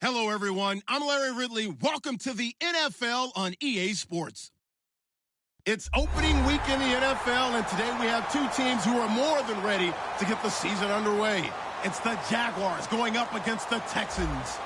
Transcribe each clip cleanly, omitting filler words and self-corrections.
Hello, everyone. I'm Larry Ridley. Welcome to the NFL on EA Sports. It's opening week in the NFL, and today we have two teams who are more than ready to get the season underway. It's the Jaguars going up against the Texans.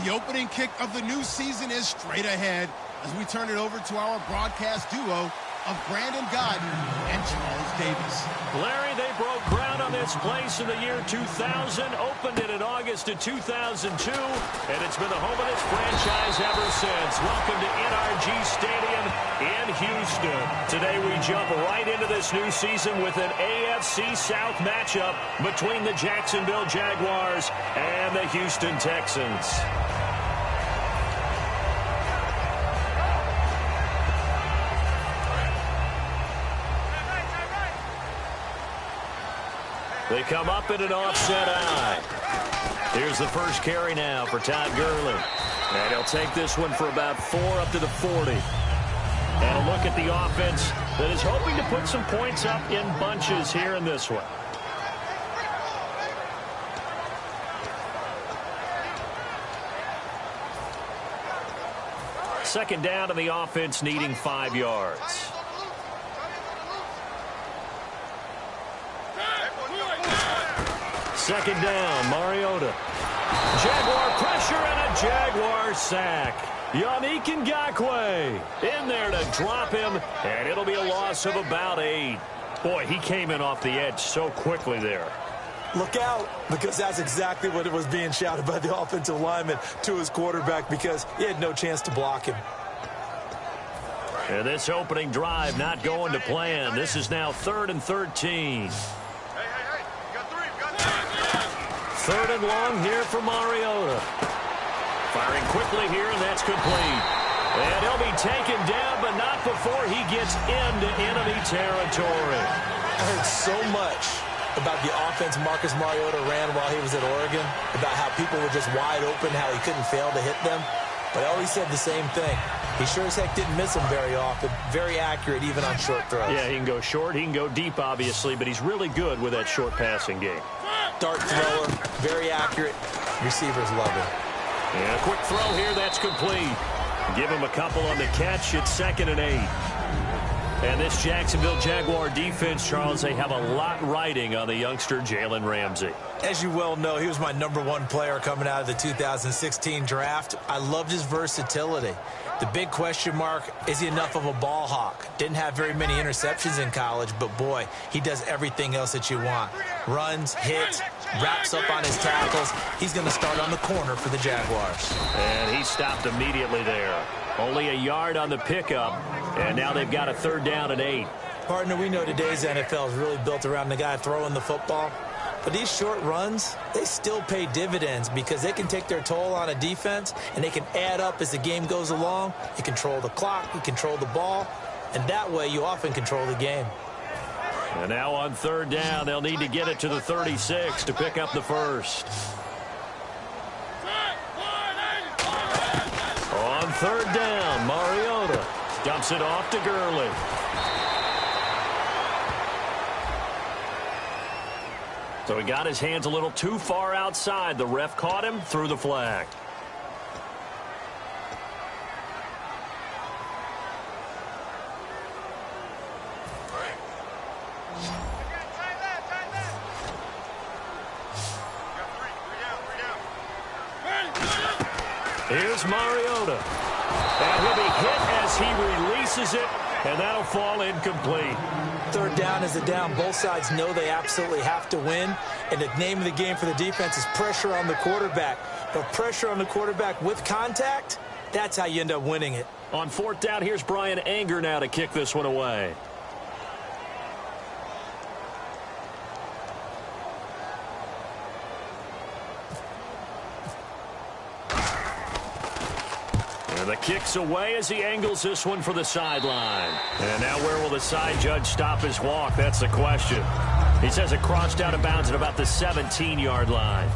The opening kick of the new season is straight ahead as we turn it over to our broadcast duo of Brandon Godden and Charles Davis. Larry, they broke ground on this place in the year 2000, opened it in August of 2002, and it's been the home of this franchise ever since. Welcome to NRG Stadium in Houston. Today we jump right into this new season with an AFC South matchup between the Jacksonville Jaguars and the Houston Texans. They come up in an offset eye. Here's the first carry now for Todd Gurley. And he'll take this one for about 4 up to the 40. And a look at the offense that is hoping to put some points up in bunches here in this one. Second down, and the offense needing 5 yards. Second down, Mariota. Jaguar pressure and a Jaguar sack. Yannick Ngakoue in there to drop him, and it'll be a loss of about 8. Boy, he came in off the edge so quickly there. Look out, because that's exactly what it was being shouted by the offensive lineman to his quarterback, because he had no chance to block him. And this opening drive not going to plan. This is now 3rd and 13. Third and long here for Mariota. Firing quickly here, and that's complete. And he'll be taken down, but not before he gets into enemy territory. I heard so much about the offense Marcus Mariota ran while he was at Oregon, about how people were just wide open, how he couldn't fail to hit them. But I always said the same thing. He sure as heck didn't miss them very often. Very accurate, even on short throws. Yeah, he can go short, he can go deep, obviously, but he's really good with that short passing game. Dart thrower, very accurate. Receivers love it. And a quick throw here, that's complete. Give him a couple on the catch. It's 2nd and 8. And this Jacksonville Jaguar defense, Charles, they have a lot riding on the youngster Jalen Ramsey. As you well know, he was my #1 player coming out of the 2016 draft. I loved his versatility. The big question mark, is he enough of a ball hawk? Didn't have very many interceptions in college, but boy, he does everything else that you want. Runs, hits, wraps up on his tackles. He's going to start on the corner for the Jaguars. And he stopped immediately there. Only a yard on the pickup, and now they've got a 3rd down and 8. Partner, we know today's NFL is really built around the guy throwing the football. But these short runs, they still pay dividends because they can take their toll on a defense, and they can add up as the game goes along. You control the clock, you control the ball, and that way you often control the game. And now on 3rd down, they'll need to get it to the 36 to pick up the first. On 3rd down, Mariota dumps it off to Gurley. So he got his hands a little too far outside. The ref caught him, threw the flag. Here's Mariota. And he'll be hit as he releases it, and that'll fall incomplete. 3rd down is a down. Both sides know they absolutely have to win. And the name of the game for the defense is pressure on the quarterback. But pressure on the quarterback with contact, that's how you end up winning it. On 4th down, here's Brian Anger now to kick this one away. The kick's away as he angles this one for the sideline. And now where will the side judge stop his walk? That's the question. He says it crossed out of bounds at about the 17-yard line.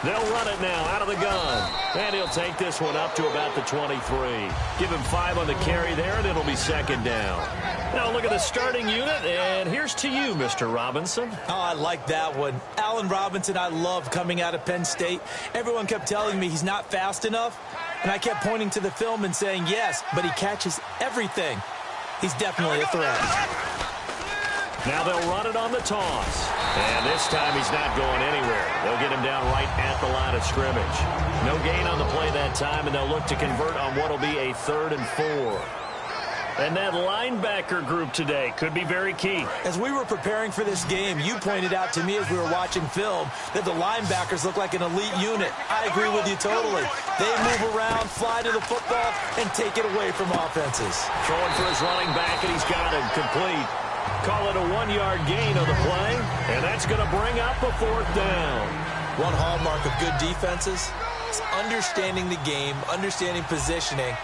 They'll run it now out of the gun. And he'll take this one up to about the 23. Give him 5 on the carry there, and it'll be second down. Now look at the starting unit, and here's to you, Mr. Robinson. Oh, I like that one. Allen Robinson, I love coming out of Penn State. Everyone kept telling me he's not fast enough, and I kept pointing to the film and saying, yes, but he catches everything. He's definitely a threat. Now they'll run it on the toss. And this time he's not going anywhere. They'll get him down right at the line of scrimmage. No gain on the play that time, and they'll look to convert on what will be a 3rd and 4. And that linebacker group today could be very key. As we were preparing for this game, you pointed out to me as we were watching film that the linebackers look like an elite unit. I agree with you totally. They move around, fly to the football, and take it away from offenses. Throwing for his running back, and he's got him complete. Call it a 1-yard gain on the play, and that's going to bring up a 4th down. One hallmark of good defenses is understanding the game, understanding positioning,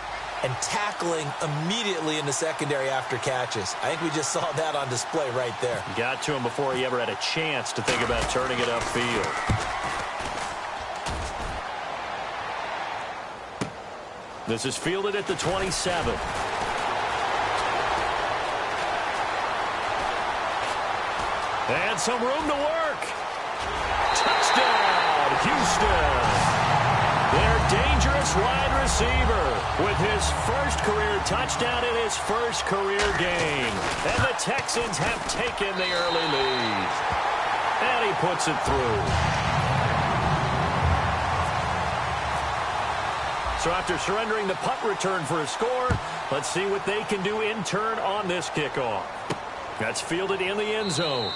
and tackling immediately in the secondary after catches. I think we just saw that on display right there. Got to him before he ever had a chance to think about turning it upfield. This is fielded at the 27. And some room to work. Touchdown, Houston. Their dangerous wide receiver with his first career touchdown in his first career game. And the Texans have taken the early lead. And he puts it through. So after surrendering the punt return for a score, let's see what they can do in turn on this kickoff. That's fielded in the end zone.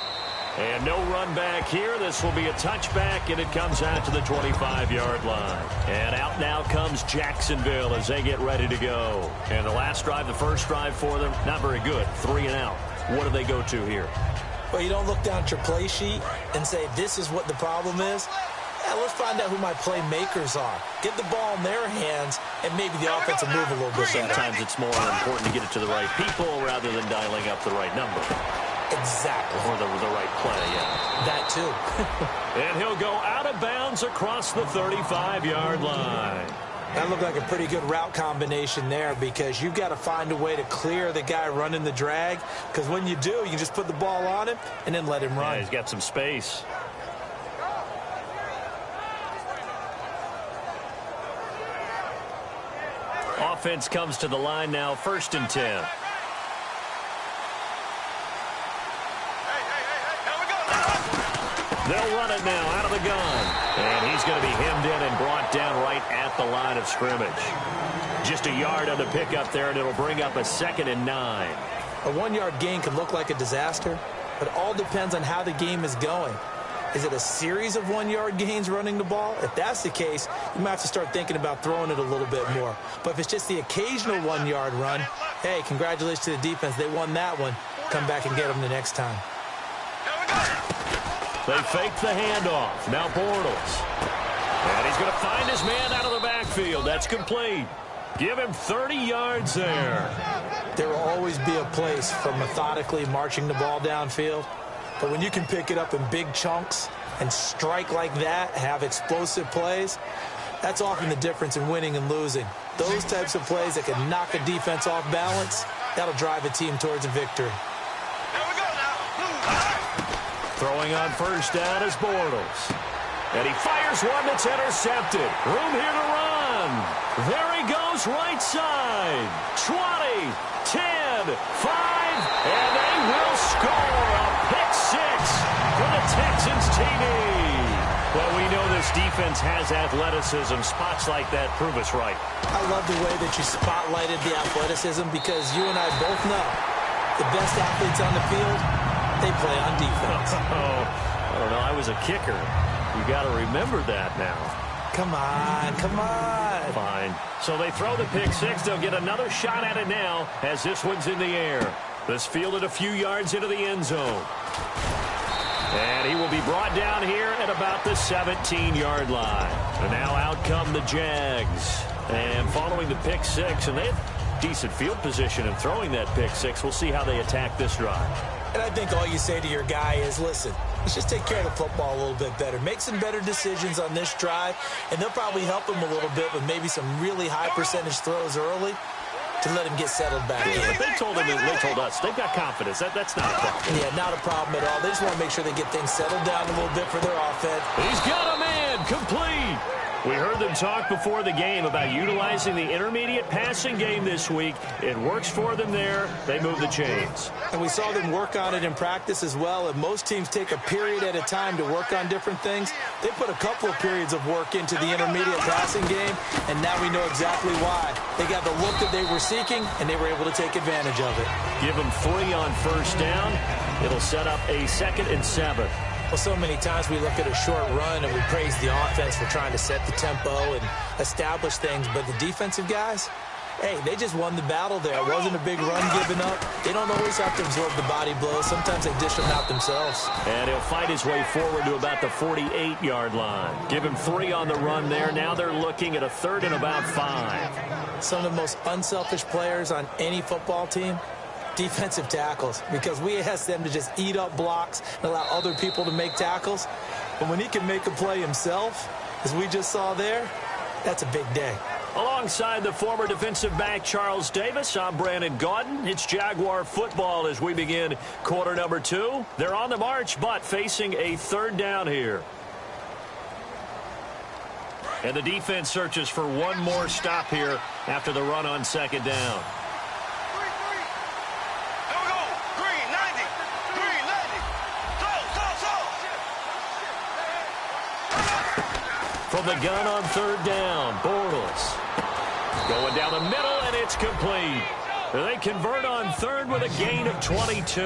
And no run back here. This will be a touchback, and it comes out to the 25-yard line. And out now comes Jacksonville as they get ready to go. And the last drive, the first drive for them, not very good. 3 and out. What do they go to here? Well, you don't look down at your play sheet and say, this is what the problem is. Yeah, let's find out who my playmakers are. Get the ball in their hands, and maybe the offense will move a little bit better. Sometimes it's more important to get it to the right people rather than dialing up the right number. Exactly. Or the right play, yeah. That too. And he'll go out of bounds across the 35-yard line. That looked like a pretty good route combination there because you've got to find a way to clear the guy running the drag, because when you do, you can just put the ball on him and then let him run. Yeah, he's got some space. Offense comes to the line now, 1st and 10. They'll run it now out of the gun. And he's going to be hemmed in and brought down right at the line of scrimmage. Just a yard on the pickup there, and it'll bring up a 2nd and 9. A 1-yard gain can look like a disaster, but it all depends on how the game is going. Is it a series of 1-yard gains running the ball? If that's the case, you might have to start thinking about throwing it a little bit more. But if it's just the occasional 1-yard run, hey, congratulations to the defense. They won that one. Come back and get them the next time. They fake the handoff. Now Bortles. And he's going to find his man out of the backfield. That's complete. Give him 30 yards there. There will always be a place for methodically marching the ball downfield. But when you can pick it up in big chunks and strike like that, have explosive plays, that's often the difference in winning and losing. Those types of plays that can knock a defense off balance, that'll drive a team towards a victory. Throwing on first down is Bortles. And he fires one that's intercepted. Room here to run. There he goes right side. 20, 10, 5, and they will score a pick 6 for the Texans TD. Well, we know this defense has athleticism. Spots like that prove us right. I love the way that you spotlighted the athleticism because you and I both know the best athletes on the field, they play on defense. I don't know. I was a kicker. You got to remember that now. Come on, come on. Fine. So they throw the pick 6. They'll get another shot at it now as this one's in the air. This fielded a few yards into the end zone. And he will be brought down here at about the 17-yard line. And now out come the Jags. And following the pick 6, and they have decent field position in throwing that pick 6. We'll see how they attack this drive. And I think all you say to your guy is, listen, let's just take care of the football a little bit better. Make some better decisions on this drive, and they'll probably help him a little bit with maybe some really high percentage throws early to let him get settled back in. But they told him, they told us, they've got confidence. That's not a problem. Yeah, not a problem at all. They just want to make sure they get things settled down a little bit for their offense. He's got a man, complete. We heard them talk before the game about utilizing the intermediate passing game this week. It works for them there. They move the chains. And we saw them work on it in practice as well. And most teams take a period at a time to work on different things. They put a couple of periods of work into the intermediate passing game, and now we know exactly why. They got the look that they were seeking, and they were able to take advantage of it. Give them 3 on first down. It'll set up a 2nd and 7. Well, so many times we look at a short run and we praise the offense for trying to set the tempo and establish things, but the defensive guys, hey, they just won the battle there. It wasn't a big run given up. They don't always have to absorb the body blows. Sometimes they dish them out themselves. And he'll fight his way forward to about the 48-yard line. Give him 3 on the run there. Now they're looking at a 3rd and about 5. Some of the most unselfish players on any football team, defensive tackles, because we ask them to just eat up blocks and allow other people to make tackles. But when he can make a play himself, as we just saw there, that's a big day. Alongside the former defensive back Charles Davis, I'm Brandon Gaudin. It's Jaguar football as we begin quarter number 2. They're on the march, but facing a 3rd down here. And the defense searches for one more stop here after the run on 2nd down. From the gun on 3rd down, Bortles. Going down the middle, and it's complete. They convert on 3rd with a gain of 22.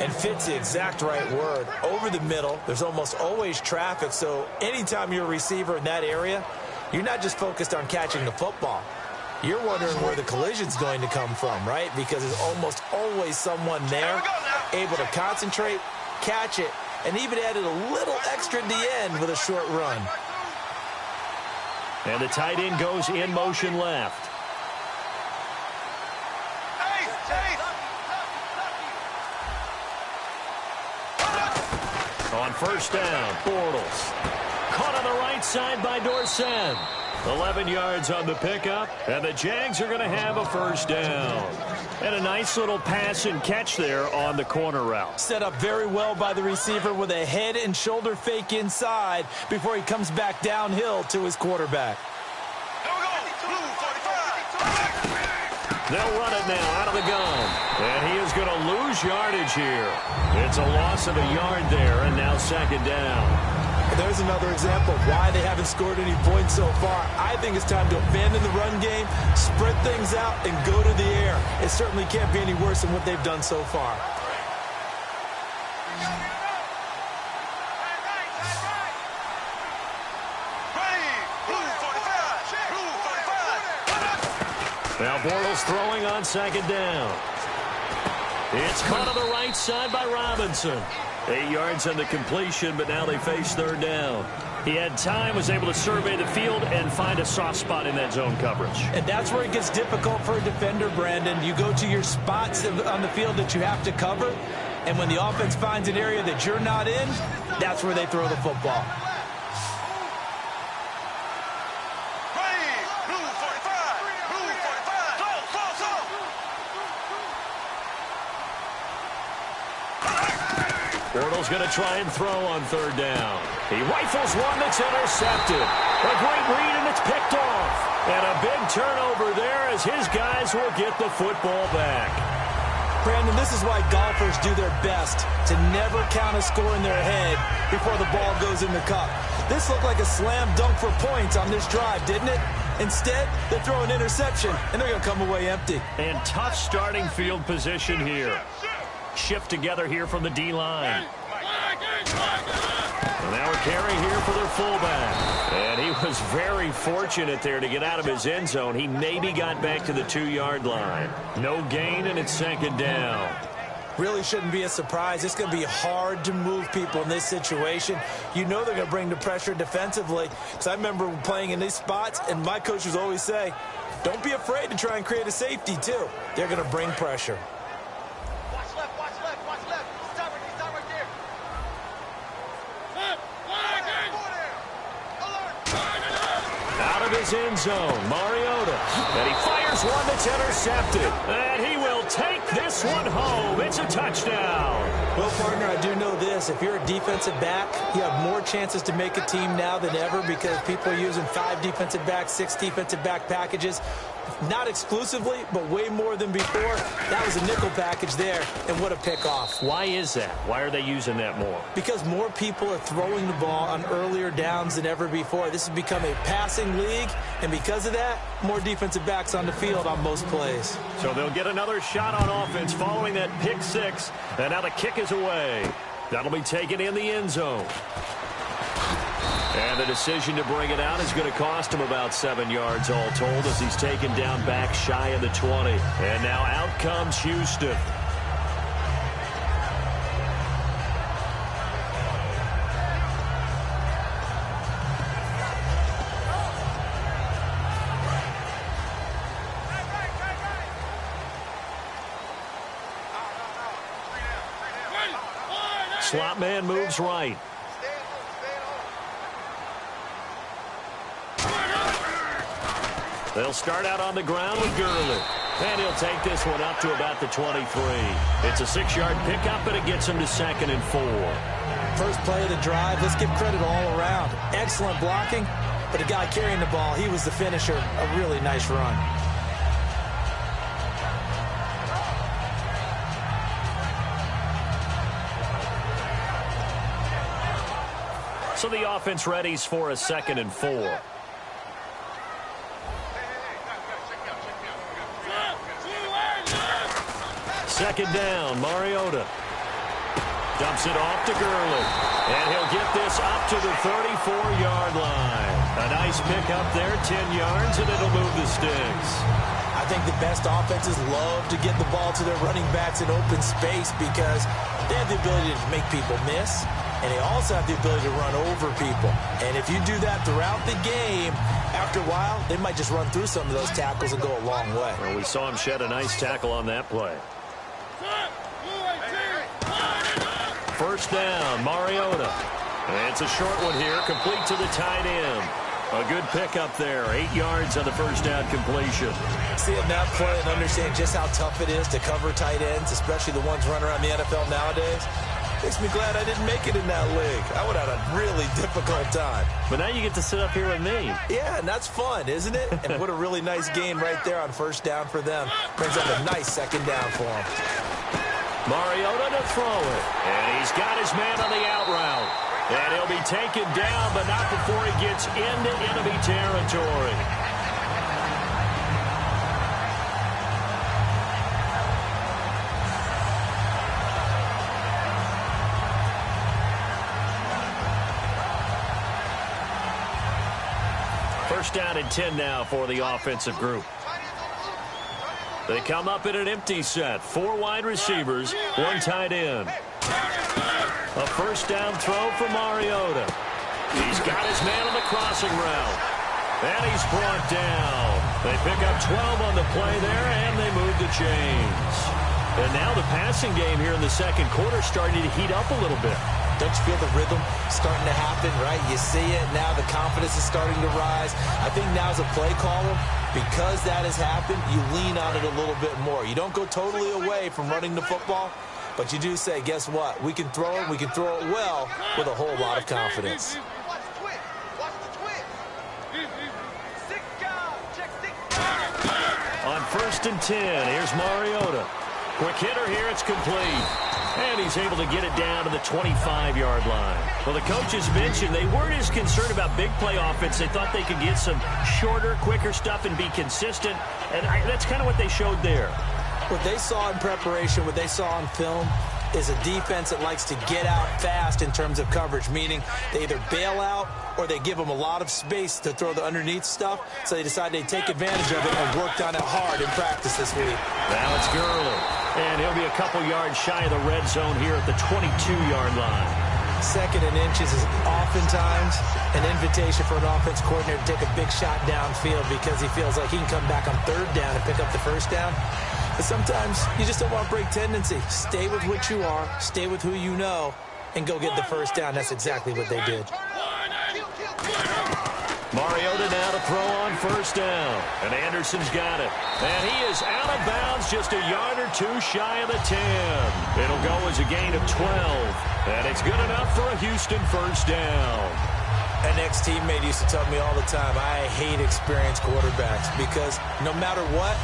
And fit's the exact right word. Over the middle, there's almost always traffic, so anytime you're a receiver in that area, you're not just focused on catching the football. You're wondering where the collision's going to come from, right? Because there's almost always someone there able to concentrate, catch it, and even added a little extra at the end with a short run. And the tight end goes in motion left. On 1st down, Bortles. Caught on the right side by Dorsett. 11 yards on the pickup, and the Jags are going to have a 1st down. And a nice little pass and catch there on the corner route. Set up very well by the receiver with a head and shoulder fake inside before he comes back downhill to his quarterback. They'll run it now out of the gun. And he is going to lose yardage here. It's a loss of a yard there, and now 2nd down. There's another example of why they haven't scored any points so far. I think it's time to abandon the run game, spread things out, and go to the air. It certainly can't be any worse than what they've done so far. Now Bortles throwing on 2nd down. It's caught on the right side by Robinson. 8 yards on the completion, but now they face 3rd down. He had time, was able to survey the field and find a soft spot in that zone coverage. And that's where it gets difficult for a defender, Brandon. You go to your spots on the field that you have to cover, and when the offense finds an area that you're not in, that's where they throw the football. Bortles going to try and throw on 3rd down. He rifles one that's intercepted. A great read, and it's picked off. And a big turnover there as his guys will get the football back. Brandon, this is why golfers do their best to never count a score in their head before the ball goes in the cup. This looked like a slam dunk for points on this drive, didn't it? Instead, they throw an interception, and they're going to come away empty. And tough starting field position here. Shift together here from the D-line. And now a carry here for their fullback. And he was very fortunate there to get out of his end zone. He maybe got back to the 2-yard line. No gain, and it's 2nd down. Really shouldn't be a surprise. It's going to be hard to move people in this situation. You know they're going to bring the pressure defensively. Because I remember playing in these spots, and my coaches always say, don't be afraid to try and create a safety, too. They're going to bring pressure. his end zone. Mariota. And he fires one that's intercepted. And he will take this one home. It's a touchdown. Well, partner, I do know this. If you're a defensive back, you have more chances to make a team now than ever because people are using 5 defensive backs, 6 defensive back packages. Not exclusively, but way more than before. That was a nickel package there, and what a pickoff. Why is that? Why are they using that more? Because more people are throwing the ball on earlier downs than ever before. This has become a passing league, and because of that, more defensive backs on the field on most plays. So they'll get another shot on offense following that pick 6, and now the kick is away. That'll be taken in the end zone. And the decision to bring it out is going to cost him about 7 yards all told as he's taken down back shy of the 20. And now out comes Houston. Slot man moves right. They'll start out on the ground with Gurley. And he'll take this one up to about the 23. It's a 6-yard pickup, and it gets him to 2nd and 4. First play of the drive, let's give credit all around. Excellent blocking, but the guy carrying the ball, he was the finisher. A really nice run. So the offense readies for a 2nd and 4. Second down, Mariota. Dumps it off to Gurley. And he'll get this up to the 34-yard line. A nice pickup there, 10 yards, and it'll move the sticks. I think the best offenses love to get the ball to their running backs in open space because they have the ability to make people miss, and they also have the ability to run over people. And if you do that throughout the game, after a while, they might just run through some of those tackles and go a long way. Well, we saw him shed a nice tackle on that play. First down, Mariota. And it's a short one here, complete to the tight end. A good pickup there, 8 yards on the first down completion. Seeing that play and understand just how tough it is to cover tight ends, especially the ones running around the NFL nowadays, makes me glad I didn't make it in that league. I would have had a really difficult time. But now you get to sit up here with me. Yeah, and that's fun, isn't it? And what a really nice gain right there on first down for them. Brings up a nice second down for them. Mariota to throw it. And he's got his man on the out route. And he'll be taken down, but not before he gets into enemy territory. First down and 10 now for the offensive group. They come up in an empty set. 4 wide receivers, 1 tight end. A first down throw for Mariota. He's got his man on the crossing route. And he's brought down. They pick up 12 on the play there, and they move the chains. And now the passing game here in the second quarter starting to heat up a little bit. Don't you feel the rhythm starting to happen, right? You see it now. The confidence is starting to rise. I think now as a play caller, because that has happened, you lean on it a little bit more. You don't go totally away from running the football, but you do say, guess what? We can throw it. We can throw it well with a whole lot of confidence. On first and 10, here's Mariota. Quick hitter here, it's complete. And he's able to get it down to the 25-yard line. Well, the coaches mentioned they weren't as concerned about big play offense. They thought they could get some shorter, quicker stuff and be consistent. And that's kind of what they showed there. What they saw in preparation, what they saw on film, is a defense that likes to get out fast in terms of coverage, meaning they either bail out or they give them a lot of space to throw the underneath stuff, so they decided they'd take advantage of it and worked on it hard in practice this week. Now it's Gurley, and he'll be a couple yards shy of the red zone here at the 22-yard line. Second and inches is oftentimes an invitation for an offense coordinator to take a big shot downfield because he feels like he can come back on third down and pick up the first down. But sometimes you just don't want to break tendency. Stay with what you are, stay with who you know, and go get the first down. That's exactly what they did. Mariota now to throw on first down. And Anderson's got it. And he is out of bounds, just a yard or two shy of the 10. It'll go as a gain of 12. And it's good enough for a Houston first down. An ex-teammate used to tell me all the time, I hate experienced quarterbacks because no matter what,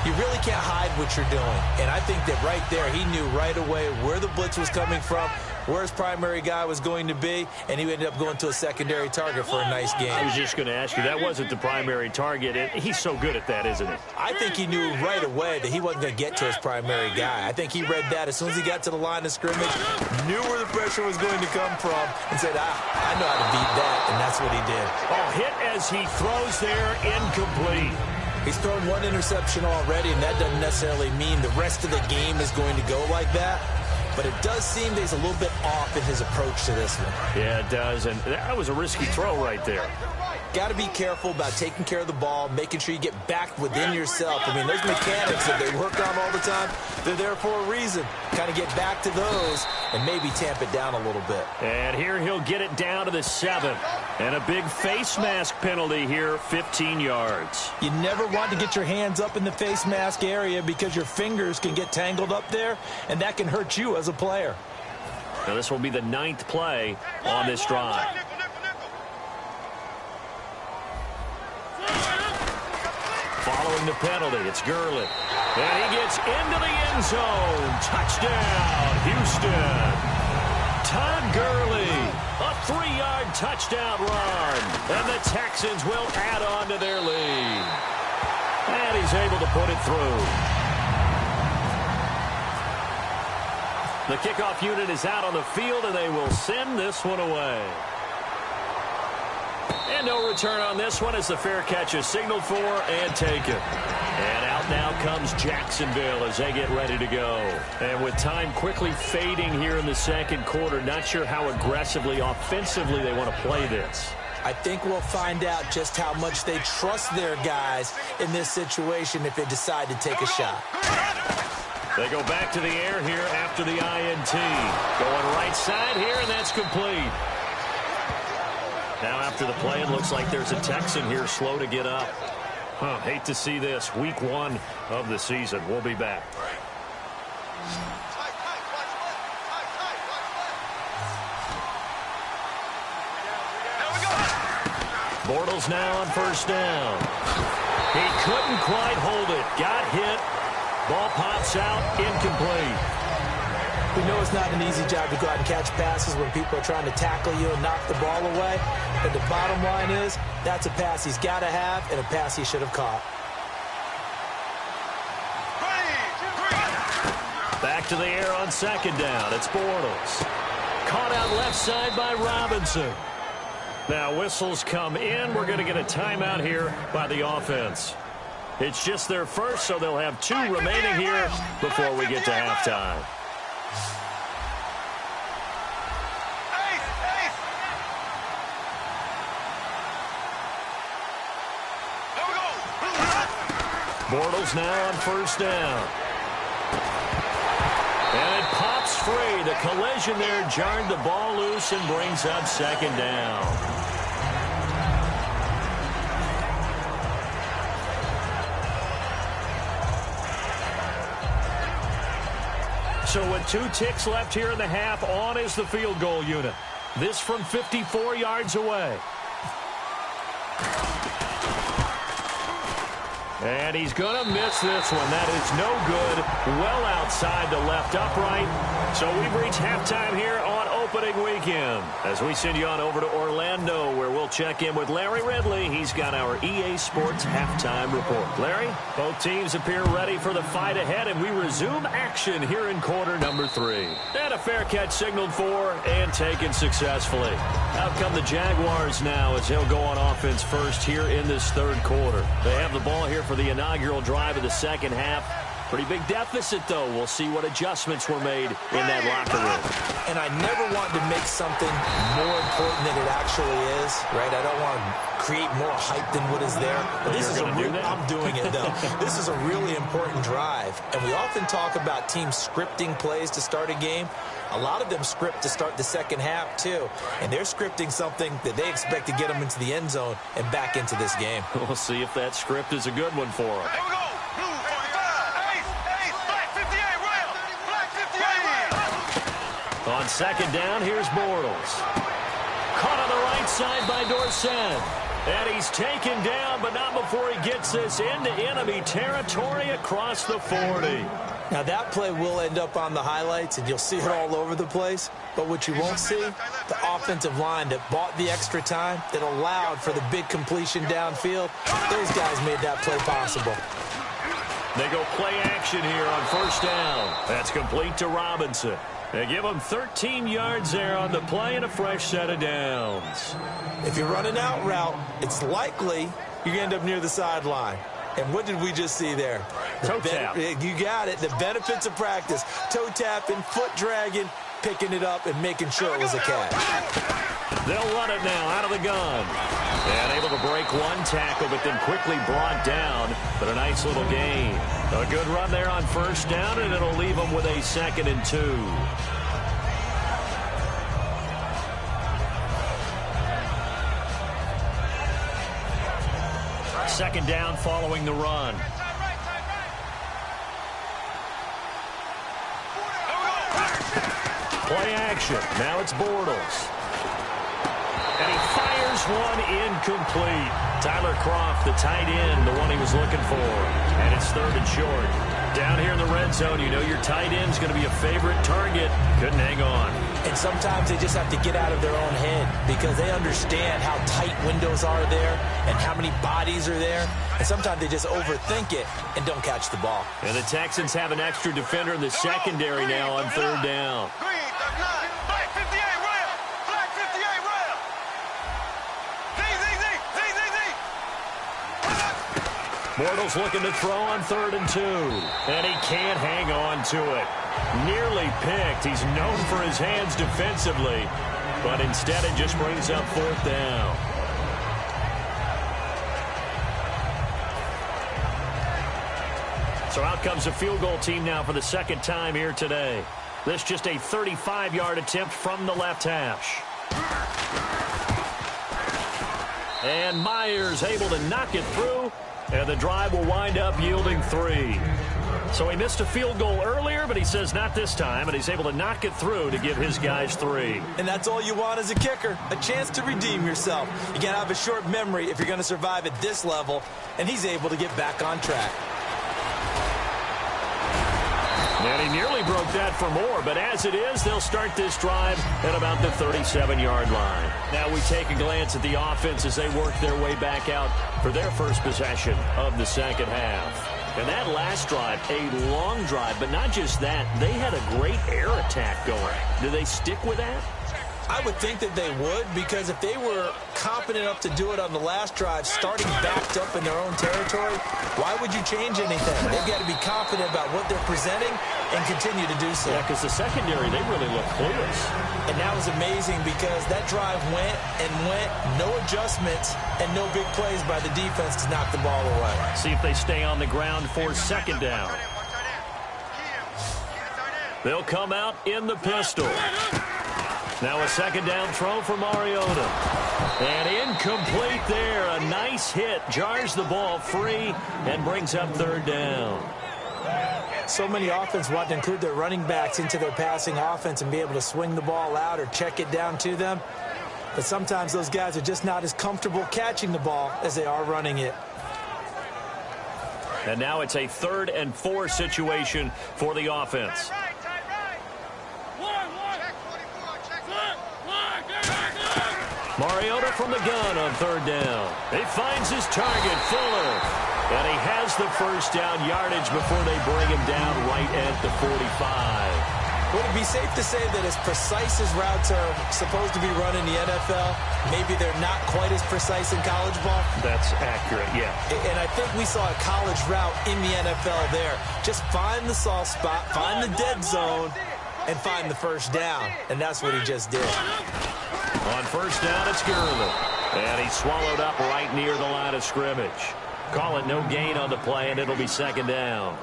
you really can't hide what you're doing. And I think that right there, he knew right away where the blitz was coming from, where his primary guy was going to be, and he ended up going to a secondary target for a nice game. I was just going to ask you, that wasn't the primary target. He's so good at that, isn't he? I think he knew right away that he wasn't going to get to his primary guy. I think he read that as soon as he got to the line of scrimmage, knew where the pressure was going to come from, and said, I know how to beat that, and that's what he did. Oh, hit as he throws there, incomplete. He's thrown one interception already, and that doesn't necessarily mean the rest of the game is going to go like that. But it does seem that he's a little bit off in his approach to this one. Yeah, it does, and that was a risky throw right there. Got to be careful about taking care of the ball, making sure you get back within yourself. I mean, those mechanics that they work on all the time, they're there for a reason. Kind of get back to those and maybe tamp it down a little bit. And here he'll get it down to the 7. And a big face mask penalty here, 15 yards. You never want to get your hands up in the face mask area because your fingers can get tangled up there, and that can hurt you as a player. Now this will be the 9th play on this drive. Following the penalty, it's Gurley. And he gets into the end zone. Touchdown, Houston. Todd Gurley, a 3-yard touchdown run. And the Texans will add on to their lead. And he's able to put it through. The kickoff unit is out on the field, and they will send this one away. And no return on this one as the fair catch is signaled for and taken. And out now comes Jacksonville as they get ready to go. And with time quickly fading here in the second quarter, not sure how aggressively, offensively they want to play this. I think we'll find out just how much they trust their guys in this situation if they decide to take a shot. They go back to the air here after the INT. Going right side here, and that's complete. Now after the play, it looks like there's a Texan here slow to get up. Hate to see this. Week 1 of the season. We'll be back. Bortles now on first down. He couldn't quite hold it. Got hit. Ball pops out. Incomplete. We know it's not an easy job to go out and catch passes when people are trying to tackle you and knock the ball away. But the bottom line is, that's a pass he's got to have and a pass he should have caught. Back to the air on second down. It's Bortles. Caught out left side by Robinson. Now whistles come in. We're going to get a timeout here by the offense. It's just their first, so they'll have 2 remaining here before we get to halftime. Bortles now on first down. And it pops free. The collision there jarred the ball loose and brings up second down. So with 2 ticks left here in the half, on is the field goal unit. This from 54 yards away. And he's going to miss this one. That is no good. Well outside the left upright. So we've reached halftime here on opening weekend. As we send you on over to Orlando, where we'll check in with Larry Ridley. He's got our EA Sports halftime report. Larry, both teams appear ready for the fight ahead, and we resume action here in quarter number 3. And a fair catch signaled for and taken successfully. Out come the Jaguars now as they'll go on offense first here in this third quarter. They have the ball here for the inaugural drive of the second half. Pretty big deficit, though. We'll see what adjustments were made in that locker room. and I never want to make something more important than it actually is, right? I don't want to create more hype than what is there. But this is I'm doing it, though. This is a really important drive, and we often talk about teams scripting plays to start a game. A lot of them script to start the second half, too. And they're scripting something that they expect to get them into the end zone and back into this game. We'll see if that script is a good one for them. Here we go. Blue 45. Ace, black 58, rail. Black 58, rail. On second down, here's Bortles. Caught on the right side by Dorsett. And he's taken down, but not before he gets this into enemy territory across the 40. Now, that play will end up on the highlights, and you'll see it all over the place. But what you won't see, the offensive line that bought the extra time, that allowed for the big completion downfield, those guys made that play possible. They go play action here on first down. That's complete to Robinson. They give him 13 yards there on the play and a fresh set of downs. If you're running out route, it's likely you're going to end up near the sideline. And what did we just see there? Toe tap. You got it. The benefits of practice. Toe tapping, foot dragging, picking it up, and making sure it was a catch. They'll run it now out of the gun. And able to break one tackle, but then quickly brought down. But a nice little gain. A good run there on first down, and it'll leave them with a 2nd and 2. Second down following the run. Play action. Now it's Bortles. And he fires one incomplete. Tyler Kroft, the tight end, the one he was looking for. And it's 3rd and short. Down here in the red zone, you know your tight end's going to be a favorite target. Couldn't hang on. And sometimes they just have to get out of their own head because they understand how tight windows are there and how many bodies are there. And sometimes they just overthink it and don't catch the ball. And the Texans have an extra defender in the secondary now on 3rd down. Green 39. Black 58, rail. Black 58, rail. Bortles looking to throw on 3rd and 2. And he can't hang on to it. Nearly picked. He's known for his hands defensively. But instead it just brings up 4th down. So out comes a field goal team now for the 2nd time here today. This just a 35-yard attempt from the left hash. And Myers able to knock it through. And the drive will wind up yielding 3. So he missed a field goal earlier, but he says not this time, and he's able to knock it through to give his guys 3. And that's all you want as a kicker, a chance to redeem yourself. You got to have a short memory if you're going to survive at this level, and he's able to get back on track. And he nearly broke that for more, but as it is, they'll start this drive at about the 37-yard line. Now we take a glance at the offense as they work their way back out for their first possession of the second half. And that last drive, a long drive, but not just that, they had a great air attack going. Do they stick with that? I would think that they would, because if they were competent enough to do it on the last drive, starting backed up in their own territory, why would you change anything? They've got to be confident about what they're presenting and continue to do so. Yeah, because the secondary, they really look clueless. And that was amazing because that drive went and went, no adjustments, and no big plays by the defense to knock the ball away. See if they stay on the ground for 2nd down. They'll come out in the pistol. Now a 2nd down throw for Mariota. And incomplete there. A nice hit. Jars the ball free and brings up 3rd down. So many offenses want to include their running backs into their passing offense and be able to swing the ball out or check it down to them. But sometimes those guys are just not as comfortable catching the ball as they are running it. And now it's a 3rd and 4 situation for the offense. Mariota from the gun on 3rd down. He finds his target, Fuller. And he has the first down yardage before they bring him down right at the 45. Would it be safe to say that as precise as routes are supposed to be run in the NFL, maybe they're not quite as precise in college ball? That's accurate, yeah. And I think we saw a college route in the NFL there. Just find the soft spot, find the dead zone, and find the first down, and that's what he just did. On first down, it's Gurley. And he's swallowed up right near the line of scrimmage. Call it no gain on the play, and it'll be second down.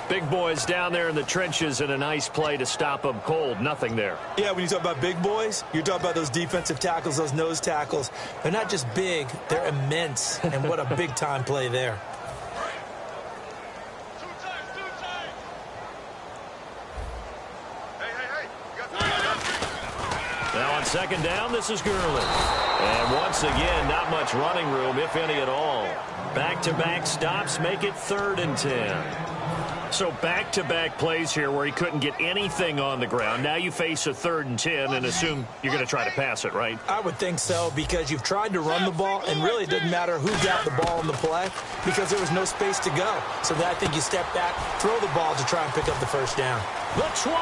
Big boys down there in the trenches, and a nice play to stop them cold. Nothing there. Yeah, when you talk about big boys, you're talking about those defensive tackles, those nose tackles. They're not just big, they're immense. And what a big-time play there. Now on second down, this is Gurley. And once again, not much running room, if any at all. Back-to-back stops make it 3rd and 10. So back-to-back plays here where he couldn't get anything on the ground. Now you face a 3rd and 10 and assume you're going to try to pass it, right? I would think so, because you've tried to run the ball, and really it didn't matter who got the ball in the play because there was no space to go. So then I think you step back, throw the ball to try and pick up the first down. The 20.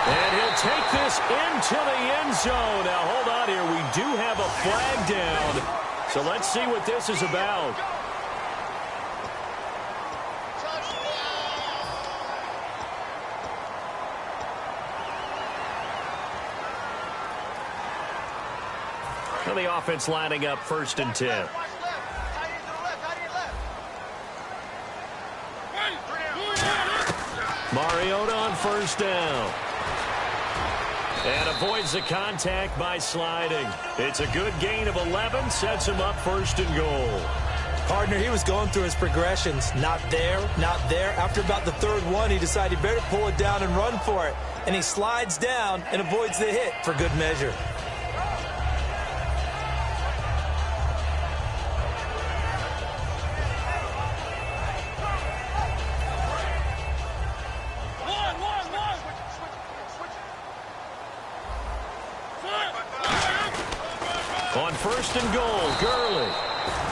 And he'll take this into the end zone. Now, hold on here. We do have a flag down. So let's see what this is about. And the offense lining up 1st and 10. Mariota on first down. And avoids the contact by sliding. It's a good gain of 11. Sets him up 1st and goal. Partner, he was going through his progressions. Not there, not there. After about the 3rd one, he decided he better pull it down and run for it. And he slides down and avoids the hit for good measure. On 1st and goal, Gurley.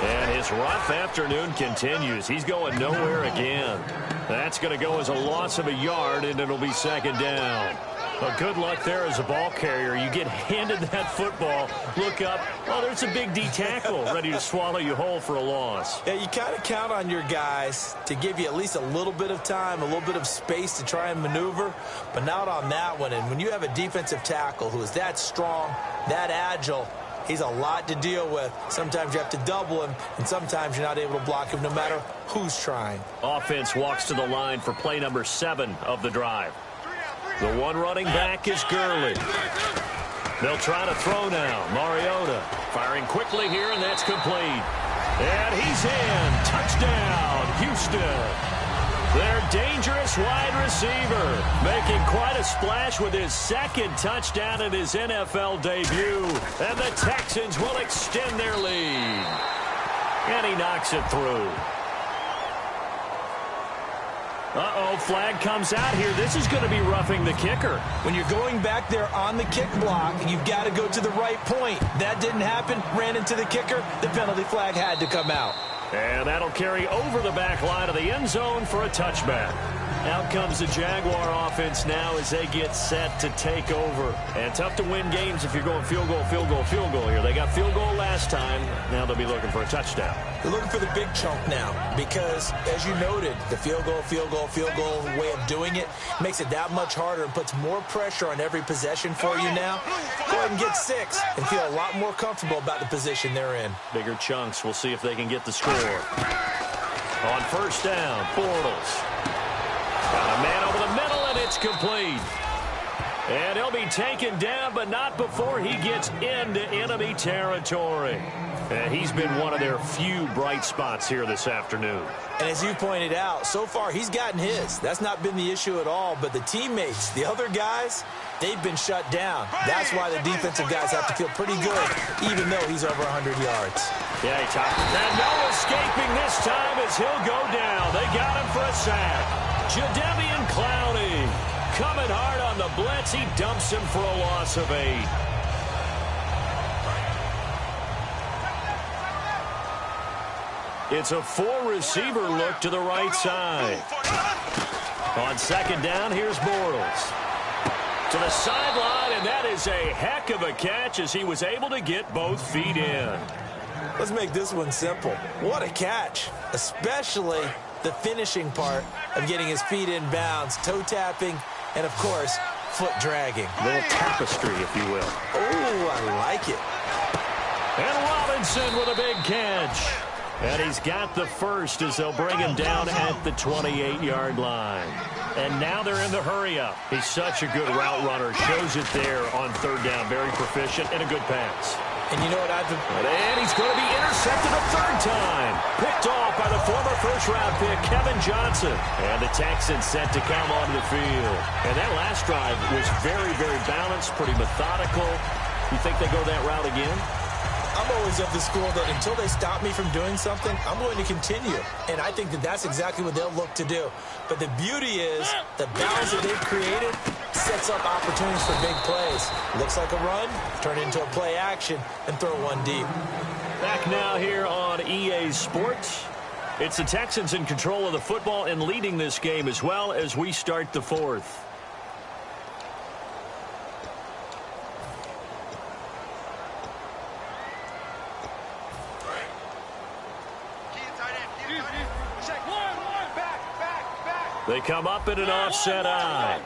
And his rough afternoon continues. He's going nowhere again. That's going to go as a loss of a yard, and it'll be 2nd down. Well, good luck there as a ball carrier. You get handed that football, look up, oh, there's a big D tackle ready to swallow you whole for a loss. Yeah, you kind of count on your guys to give you at least a little bit of time, a little bit of space to try and maneuver, but not on that one. And when you have a defensive tackle who is that strong, that agile, he's a lot to deal with. Sometimes you have to double him, and sometimes you're not able to block him no matter who's trying. Offense walks to the line for play number 7 of the drive. The one running back is Gurley. They'll try to throw now. Mariota firing quickly here, and that's complete. And he's in. Touchdown, Houston. Their dangerous wide receiver making quite a splash with his 2nd touchdown in his NFL debut. And the Texans will extend their lead. And he knocks it through. Uh-oh, flag comes out here. This is going to be roughing the kicker. When you're going back there on the kick block, you've got to go to the right point. That didn't happen. Ran into the kicker. The penalty flag had to come out. And that'll carry over the back line of the end zone for a touchback. Out comes the Jaguar offense now as they get set to take over. And tough to win games if you're going field goal, field goal, field goal here. They got field goal last time. Now they'll be looking for a touchdown. They're looking for the big chunk now because, as you noted, the field goal way of doing it makes it that much harder and puts more pressure on every possession for you now. Go ahead and get 6 and feel a lot more comfortable about the position they're in. Bigger chunks. We'll see if they can get the score. On first down, Bortles. Got a man over the middle, and it's complete. And he'll be taken down, but not before he gets into enemy territory. And he's been one of their few bright spots here this afternoon. And as you pointed out, so far he's gotten his. That's not been the issue at all. But the teammates, the other guys, they've been shut down. That's why the defensive guys have to feel pretty good, even though he's over 100 yards. Yeah, he topped it. And no escaping this time as he'll go down. They got him for a sack. Jadeveon Clowney coming hard on the blitz. He dumps him for a loss of 8. It's a 4-receiver look to the right side. On second down, here's Bortles. To the sideline, and that is a heck of a catch as he was able to get both feet in. Let's make this one simple. What a catch, especially the finishing part of getting his feet in bounds, toe tapping and, of course, foot dragging. A little tapestry, if you will. Oh, I like it. And Robinson with a big catch. And he's got the first as they'll bring him down at the 28-yard line. And now they're in the hurry-up. He's such a good route runner. Shows it there on third down. Very proficient and a good pass. And you know what And he's going to be intercepted a third time. Picked off by the former first-round pick, Kevin Johnson. And the Texans set to come onto the field. And that last drive was very, very balanced, pretty methodical. You think they go that route again? I'm always of the school that until they stop me from doing something, I'm going to continue. And I think that that's exactly what they'll look to do. But the beauty is the balance that they've created sets up opportunities for big plays. Looks like a run, turn it into a play action, and throw one deep. Back now here on EA Sports. It's the Texans in control of the football and leading this game as well as we start the fourth. They come up in an offset eye.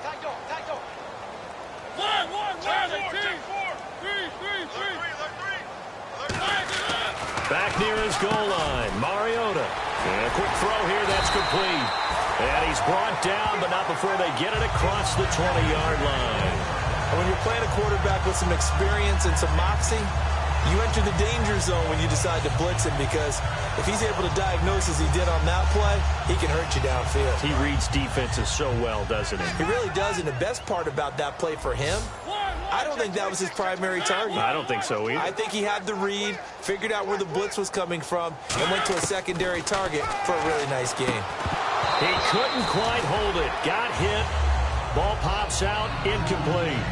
Back near his goal line, Mariota. And a quick throw here, that's complete. And he's brought down, but not before they get it across the 20-yard line. And when you're playing a quarterback with some experience and some moxie, you enter the danger zone when you decide to blitz him, because if he's able to diagnose as he did on that play, he can hurt you downfield. He reads defenses so well, doesn't he? He really does, and the best part about that play for him, I don't think that was his primary target. I don't think so either. I think he had the read, figured out where the blitz was coming from, and went to a secondary target for a really nice game. He couldn't quite hold it. Got hit. Ball pops out, incomplete.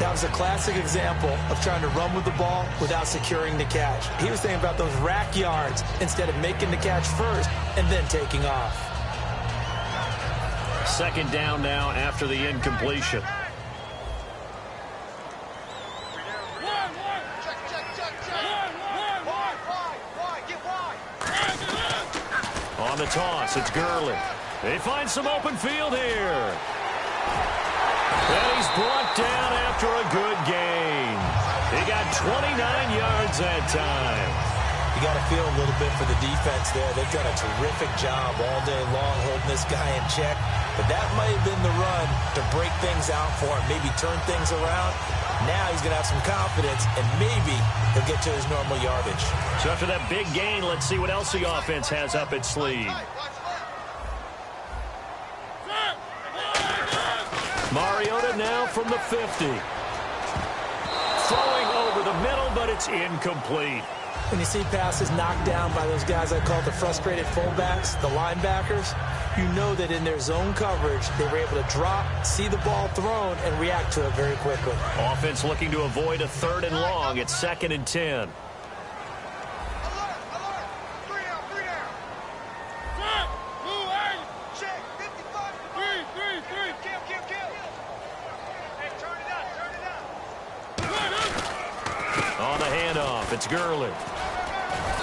That was a classic example of trying to run with the ball without securing the catch. He was thinking about those rack yards instead of making the catch first and then taking off. Second down now after the incompletion. On the toss, it's Gurley. They find some open field here. And he's brought down after a good game. He got 29 yards that time. You got to feel a little bit for the defense there. They've done a terrific job all day long holding this guy in check. But that might have been the run to break things out for him, maybe turn things around. Now he's going to have some confidence, and maybe he'll get to his normal yardage. So after that big gain, let's see what else the offense has up its sleeve. Mariota now from the 50. Throwing over the middle, but it's incomplete. When you see passes knocked down by those guys I call the frustrated fullbacks, the linebackers, you know that in their zone coverage, they were able to drop, see the ball thrown, and react to it very quickly. Offense looking to avoid a 3rd and long. It's 2nd and 10. On the handoff, it's Gurley.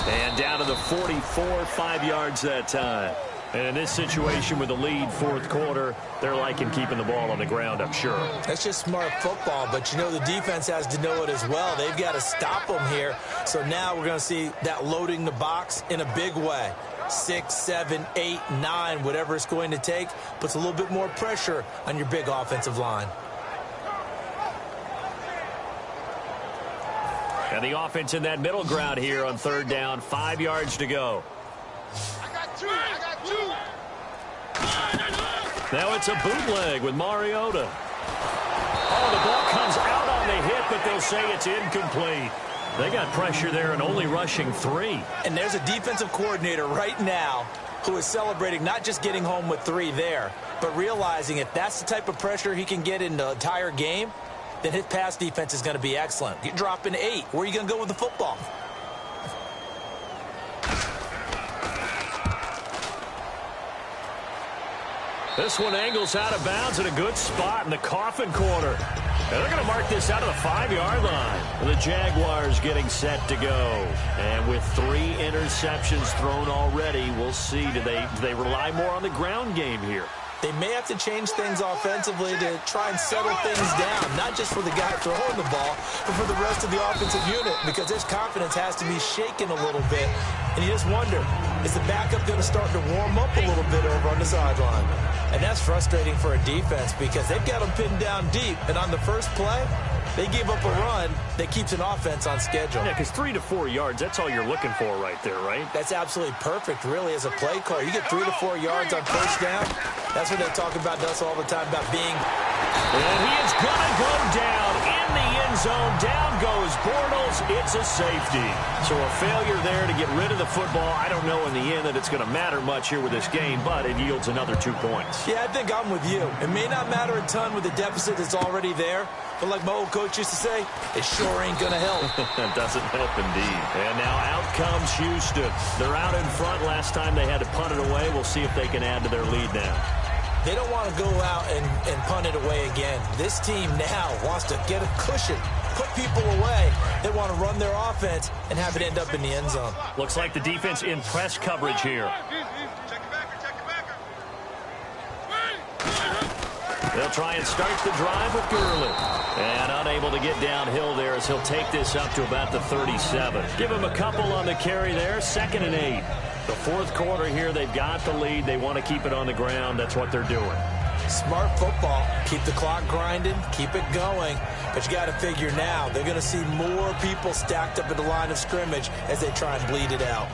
And down to the 44, 5 yards that time. And in this situation with the lead 4th quarter, they're liking keeping the ball on the ground, I'm sure. That's just smart football, but you know the defense has to know it as well. They've got to stop them here. So now we're going to see that loading the box in a big way. 6, 7, 8, 9, whatever it's going to take, puts a little bit more pressure on your big offensive line. And the offense in that middle ground here on 3rd down, 5 yards to go. I got two. Now it's a bootleg with Mariota. Oh, the ball comes out on the hit, but they'll say it's incomplete. They got pressure there and only rushing 3. And there's a defensive coordinator right now who is celebrating not just getting home with 3 there, but realizing if that's the type of pressure he can get in the entire game, then his pass defense is going to be excellent. You're dropping 8. Where are you going to go with the football? This one angles out of bounds at a good spot in the coffin corner. And they're going to mark this out of the 5-yard line. The Jaguars getting set to go. And with 3 interceptions thrown already, we'll see. Do they rely more on the ground game here? They may have to change things offensively to try and settle things down, not just for the guy throwing the ball, but for the rest of the offensive unit, because his confidence has to be shaken a little bit. And you just wonder, is the backup going to start to warm up a little bit over on the sideline? And that's frustrating for a defense because they've got them pinned down deep, and on the first play, they gave up a run that keeps an offense on schedule. Yeah, because 3 to 4 yards, that's all you're looking for right there, right? That's absolutely perfect, really, as a play call. You get 3 to 4 yards on first down. That's what they talk about us all the time, about being... And he is going to go down in the end zone. Down goes Bortles. It's a safety. So a failure there to get rid of the football. I don't know in the end that it's going to matter much here with this game, but it yields another 2 points. Yeah, I think I'm with you. It may not matter a ton with the deficit that's already there, but like my old coach used to say, it sure ain't going to help. It doesn't help indeed. And now out comes Houston. They're out in front. Last time they had to punt it away. We'll see if they can add to their lead now. They don't want to go out and punt it away again. This team now wants to get a cushion, put people away. They want to run their offense and have it end up in the end zone. Looks like the defense in press coverage here. They'll try and start the drive with Gurley. And unable to get downhill there as he'll take this up to about the 37. Give him a couple on the carry there. 2nd and 8. The fourth quarter here, they've got the lead. They want to keep it on the ground. That's what they're doing. Smart football. Keep the clock grinding. Keep it going. But you got to figure now, they're going to see more people stacked up at the line of scrimmage as they try and bleed it out.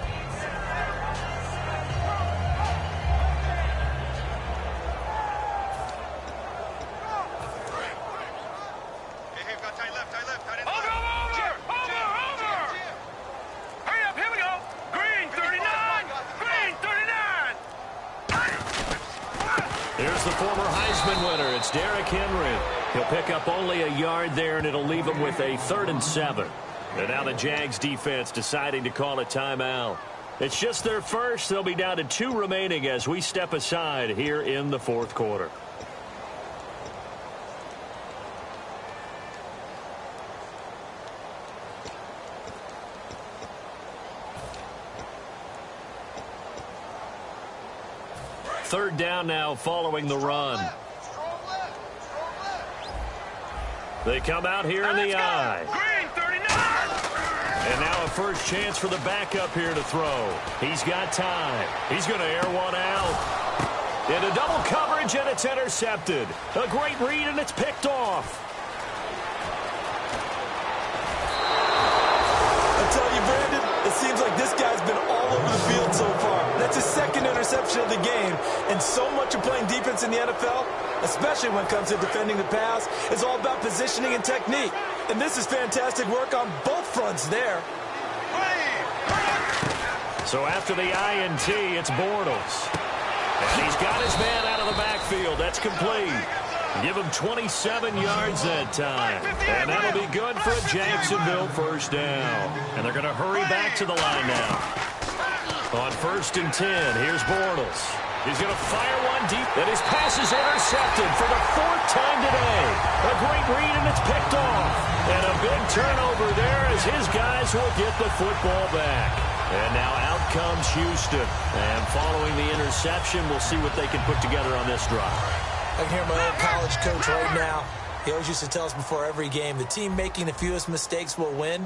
He'll pick up only a yard there, and it'll leave him with a 3rd and 7. And now the Jags defense deciding to call a timeout. It's just their first. They'll be down to 2 remaining as we step aside here in the fourth quarter. Third down now following the run. They come out here in the eye. Green, 39! And now a first chance for the backup here to throw. He's got time. He's going to air one out. Into double coverage, and it's intercepted. A great read, and it's picked off. I tell you, Brandon, it seems like this guy's been all over the field so far. That's his 2nd interception of the game. And so much of playing defense in the NFL, especially when it comes to defending the pass, is all about positioning and technique. And this is fantastic work on both fronts there. So after the INT, it's Bortles. And he's got his man out of the backfield. That's complete. Give him 27 yards that time. And that'll be good for a Jacksonville first down. And they're going to hurry back to the line now. On 1st and 10, here's Bortles. He's going to fire one deep, and his pass is intercepted for the 4th time today. A great read, and it's picked off. And a big turnover there as his guys will get the football back. And now out comes Houston. And following the interception, we'll see what they can put together on this drive. I can hear my old college coach right now. He always used to tell us before every game, the team making the fewest mistakes will win.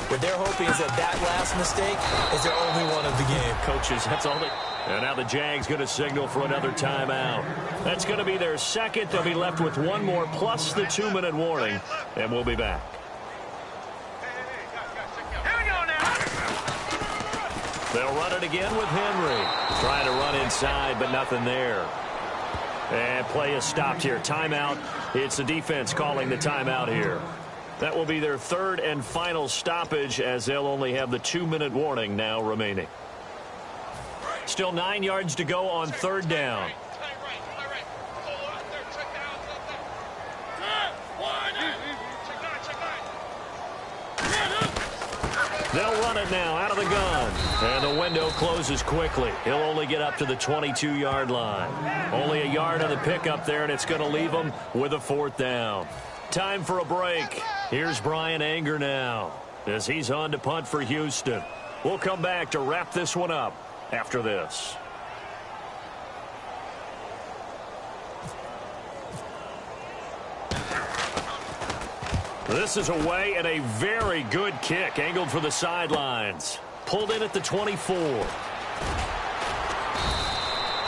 What they're hoping is that last mistake is their only one of the game. Coaches, that's all they... And now the Jags going to signal for another timeout. That's going to be their 2nd. They'll be left with 1 more plus the 2-minute warning. And we'll be back. Here we go now! They'll run it again with Henry. Trying to run inside, but nothing there. And play is stopped here. Timeout. It's the defense calling the timeout here. That will be their 3rd and final stoppage as they'll only have the 2-minute warning now remaining. Still 9 yards to go on 3rd down. They'll run it now out of the gun. And the window closes quickly. He'll only get up to the 22-yard line. Only a yard on the pickup there, and it's going to leave him with a 4th down. Time for a break. Here's Brian Anger now as he's on to punt for Houston. We'll come back to wrap this one up after this. This is away and a very good kick, angled for the sidelines. Pulled in at the 24.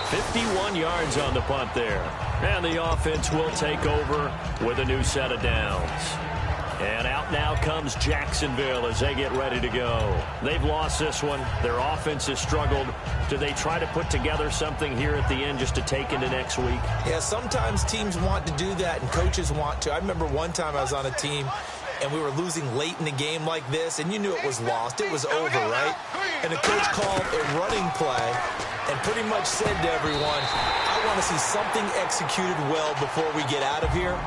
51 yards on the punt there. And the offense will take over with a new set of downs. And out now comes Jacksonville as they get ready to go. They've lost this one. Their offense has struggled. Do they try to put together something here at the end just to take into next week? Yeah, sometimes teams want to do that and coaches want to. I remember one time I was on a team and we were losing late in the game like this, and you knew it was lost. It was over, right? And the coach called a running play and pretty much said to everyone, I want to see something executed well before we get out of here.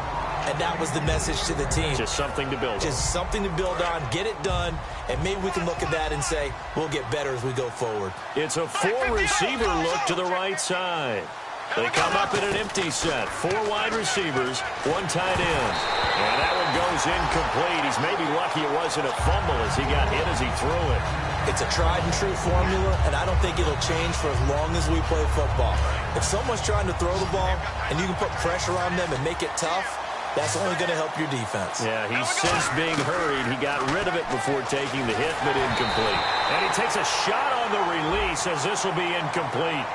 And that was the message to the team. Just something to build on. Just something to build on, get it done, and maybe we can look at that and say, we'll get better as we go forward. It's a four-receiver look to the right side. They come up in an empty set. 4 wide receivers, 1 tight end. And that one goes incomplete. He's maybe lucky it wasn't a fumble as he got hit as he threw it. It's a tried-and-true formula, and I don't think it'll change for as long as we play football. If someone's trying to throw the ball and you can put pressure on them and make it tough, that's only going to help your defense. Yeah, he's since being hurried. He got rid of it before taking the hit, but incomplete. And he takes a shot on the release as this will be incomplete.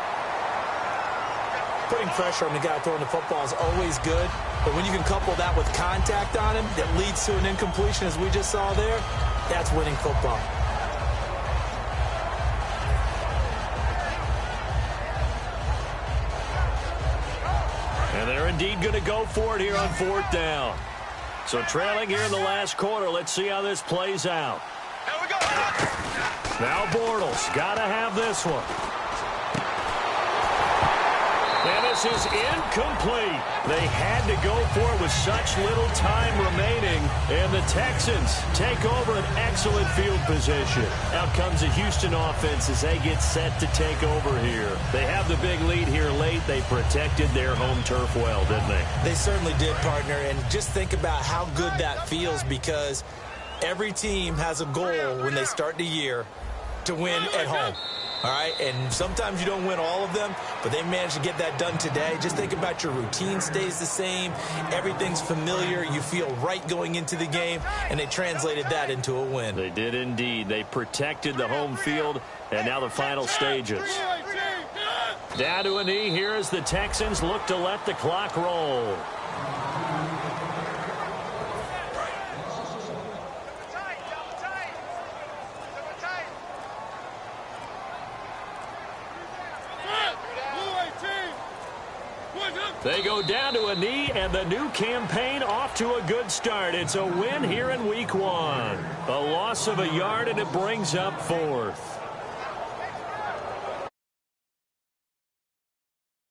Putting pressure on the guy throwing the football is always good, but when you can couple that with contact on him that leads to an incompletion, as we just saw there, that's winning football. And they're indeed going to go for it here on 4th down. So trailing here in the last quarter. Let's see how this plays out. Here we go. Now Bortles got to have this one. And this is incomplete. They had to go for it with such little time remaining. And the Texans take over an excellent field position. Out comes the Houston offense as they get set to take over here. They have the big lead here late. They protected their home turf well, didn't they? They certainly did, partner. And just think about how good that feels, because every team has a goal when they start the year to win at home. All right, and sometimes you don't win all of them, but they managed to get that done today. Just think about your routine stays the same. Everything's familiar. You feel right going into the game, and they translated that into a win. They did indeed. They protected the home field, and now the final stages. Down to a knee here as the Texans look to let the clock roll. They go down to a knee, and the new campaign off to a good start. It's a win here in week 1. A loss of a yard, and it brings up 4th.